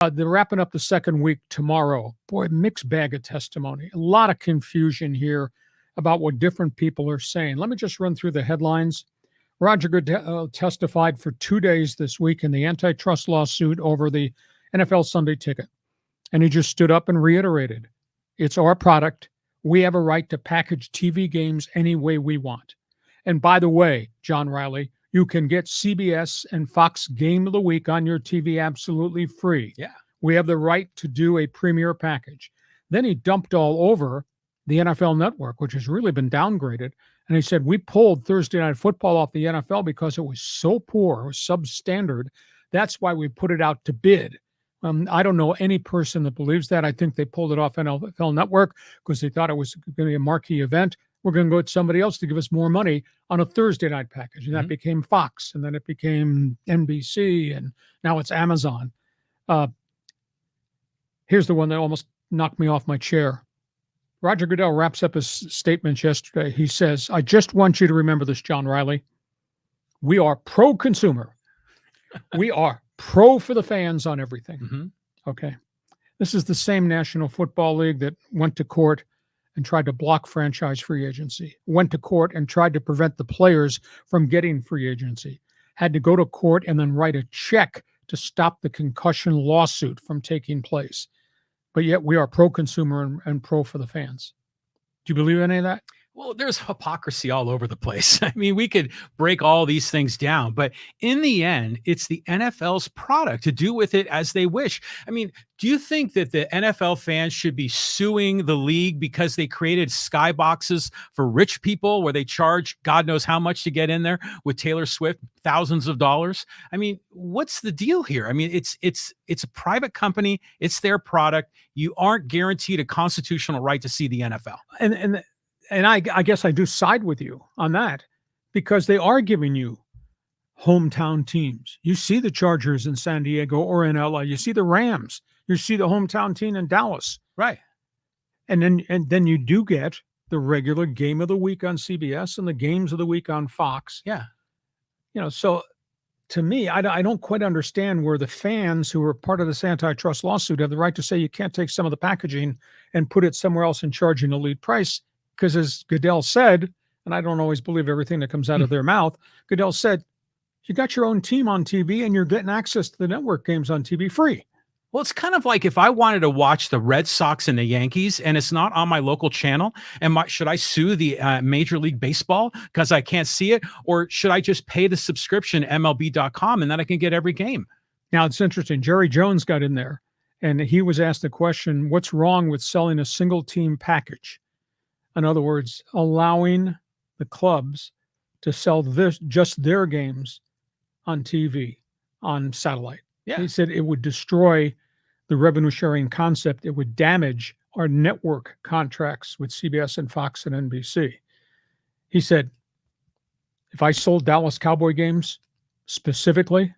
They're wrapping up the second week tomorrow. Boy, mixed bag of testimony. A lot of confusion here about what different people are saying. Let me just run through the headlines. Roger Goodell testified for 2 days this week in the antitrust lawsuit over the NFL Sunday Ticket. And he just stood up and reiterated, it's our product. We have a right to package TV games any way we want. And by the way, John Riley, you can get CBS and Fox Game of the Week on your TV absolutely free. Yeah. We have the right to do a premier package. Then he dumped all over the NFL Network, which has really been downgraded. And he said, we pulled Thursday Night Football off the NFL because it was so poor, it was substandard. That's why we put it out to bid. I don't know any person that believes that. I think they pulled it off NFL Network because they thought it was going to be a marquee event. We're going to go with somebody else to give us more money on a Thursday night package. And that became Fox, and then it became NBC, and now it's Amazon. Here's the one that almost knocked me off my chair. Roger Goodell wraps up his statements yesterday. He says, I just want you to remember this, John Riley. We are pro-consumer. We are pro for the fans on everything. Okay. This is the same National Football League that went to court and tried to block franchise free agency, went to court and tried to prevent the players from getting free agency, had to go to court and then write a check to stop the concussion lawsuit from taking place. But yet we are pro-consumer and pro for the fans. Do you believe any of that? Well, there's hypocrisy all over the place. I mean, we could break all these things down, but in the end, it's the NFL's product to do with it as they wish. I mean, do you think that the NFL fans should be suing the league because they created skyboxes for rich people where they charge God knows how much to get in there with Taylor Swift, thousands of dollars? I mean, what's the deal here? I mean, it's a private company. It's their product. You aren't guaranteed a constitutional right to see the NFL. And I guess I do side with you on that because they are giving you hometown teams. You see the Chargers in San Diego or in LA. You see the Rams. You see the hometown team in Dallas. Right. And then you do get the regular game of the week on CBS and the games of the week on Fox. Yeah. You know, so to me, I don't quite understand where the fans who are part of this antitrust lawsuit have the right to say you can't take some of the packaging and put it somewhere else and charge an elite price. Because as Goodell said, and I don't always believe everything that comes out of their mouth, Goodell said, you got your own team on TV and you're getting access to the network games on TV free. Well, it's kind of like if I wanted to watch the Red Sox and the Yankees and it's not on my local channel, should I sue the Major League Baseball because I can't see it? Or should I just pay the subscription MLB.com and then I can get every game? Now, it's interesting. Jerry Jones got in there and he was asked the question, what's wrong with selling a single team package? In other words, allowing the clubs to sell just their games on TV, on satellite. Yeah. He said it would destroy the revenue sharing concept. It would damage our network contracts with CBS and Fox and NBC. He said, if I sold Dallas Cowboy games specifically,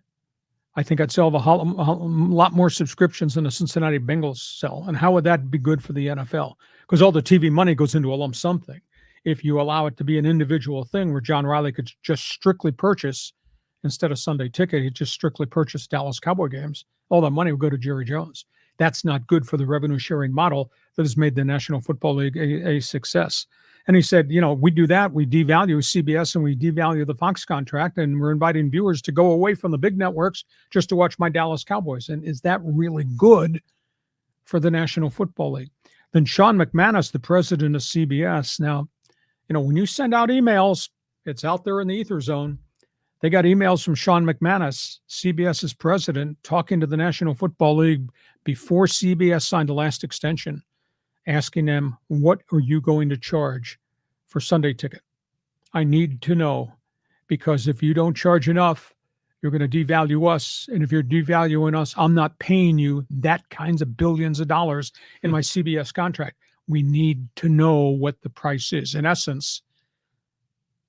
I think I'd sell a lot more subscriptions than the Cincinnati Bengals sell. And how would that be good for the NFL? Because all the TV money goes into a lump sum thing. If you allow it to be an individual thing where John Riley could just strictly purchase, instead of Sunday Ticket, he'd just strictly purchase Dallas Cowboy games, all that money would go to Jerry Jones. That's not good for the revenue sharing model that has made the National Football League a success. And he said, you know, we do that. We devalue CBS and we devalue the Fox contract, and we're inviting viewers to go away from the big networks just to watch my Dallas Cowboys. And is that really good for the National Football League? Then Sean McManus, the president of CBS. Now, you know, when you send out emails, it's out there in the ether zone. They got emails from Sean McManus, CBS's president, talking to the National Football League before CBS signed the last extension, asking them, what are you going to charge for Sunday Ticket? I need to know, because if you don't charge enough, you're going to devalue us. And if you're devaluing us, I'm not paying you that kinds of billions of dollars in my CBS contract. We need to know what the price is. In essence,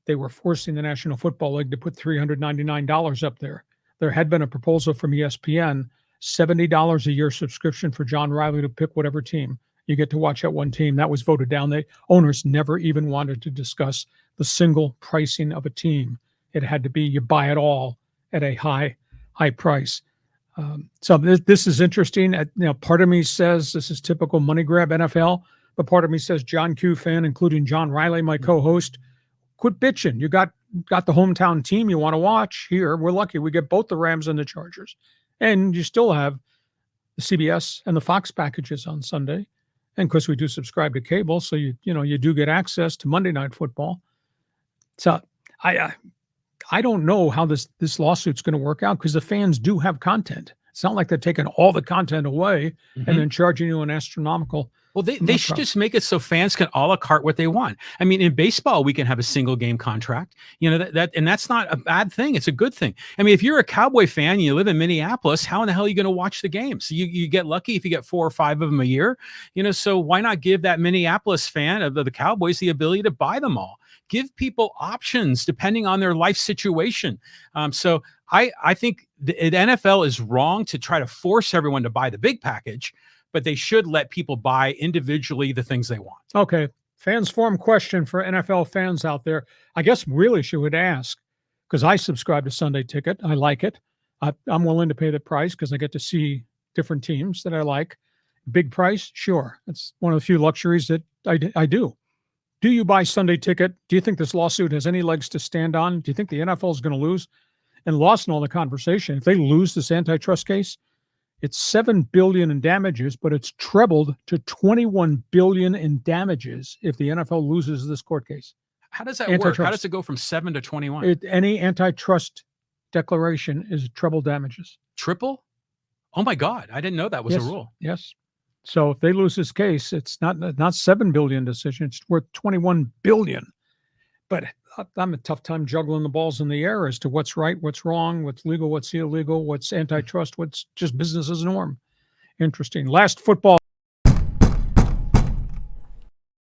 they were forcing the National Football League to put $399 up there. There had been a proposal from ESPN, $70 a year subscription for John Riley to pick whatever team. You get to watch that one team. That was voted down. The owners never even wanted to discuss the single pricing of a team. It had to be you buy it all at a high price. So this is interesting. Part of me says this is typical money grab NFL, but part of me says John Q fan, including John Riley, my co-host, quit bitching. You got the hometown team you want to watch here. We're lucky we get both the Rams and the Chargers, and you still have the CBS and the Fox packages on Sunday. And of course, we do subscribe to cable, so you do get access to Monday Night Football. So I don't know how this lawsuit's going to work out, because the fans do have content. It's not like they're taking all the content away and then charging you an astronomical. Well, they should just make it so fans can a la carte what they want. I mean, in baseball, we can have a single game contract, and that's not a bad thing. It's a good thing. I mean, if you're a Cowboy fan, you live in Minneapolis, how in the hell are you going to watch the games? You get lucky if you get 4 or 5 of them a year, so why not give that Minneapolis fan of the Cowboys the ability to buy them all? Give people options depending on their life situation. So I think the NFL is wrong to try to force everyone to buy the big package, but they should let people buy individually the things they want. Okay. Fans forum question for NFL fans out there. I guess really she would ask, because I subscribe to Sunday Ticket. I like it. I'm willing to pay the price because I get to see different teams that I like. Big price? Sure. It's one of the few luxuries that I do. Do you buy Sunday Ticket? Do you think this lawsuit has any legs to stand on? Do you think the NFL is going to lose? And lost in all the conversation, if they lose this antitrust case, it's $7 billion in damages, but it's trebled to $21 billion in damages if the NFL loses this court case. How does that work? How does it go from 7 to 21? Any antitrust declaration is treble damages. Triple? Oh my God! I didn't know that was a rule. Yes. So if they lose this case, it's not $7 billion decision. It's worth $21 billion. But I'm a tough time juggling the balls in the air as to what's right, what's wrong, what's legal, what's illegal, what's antitrust, what's just business as norm. Interesting. Last football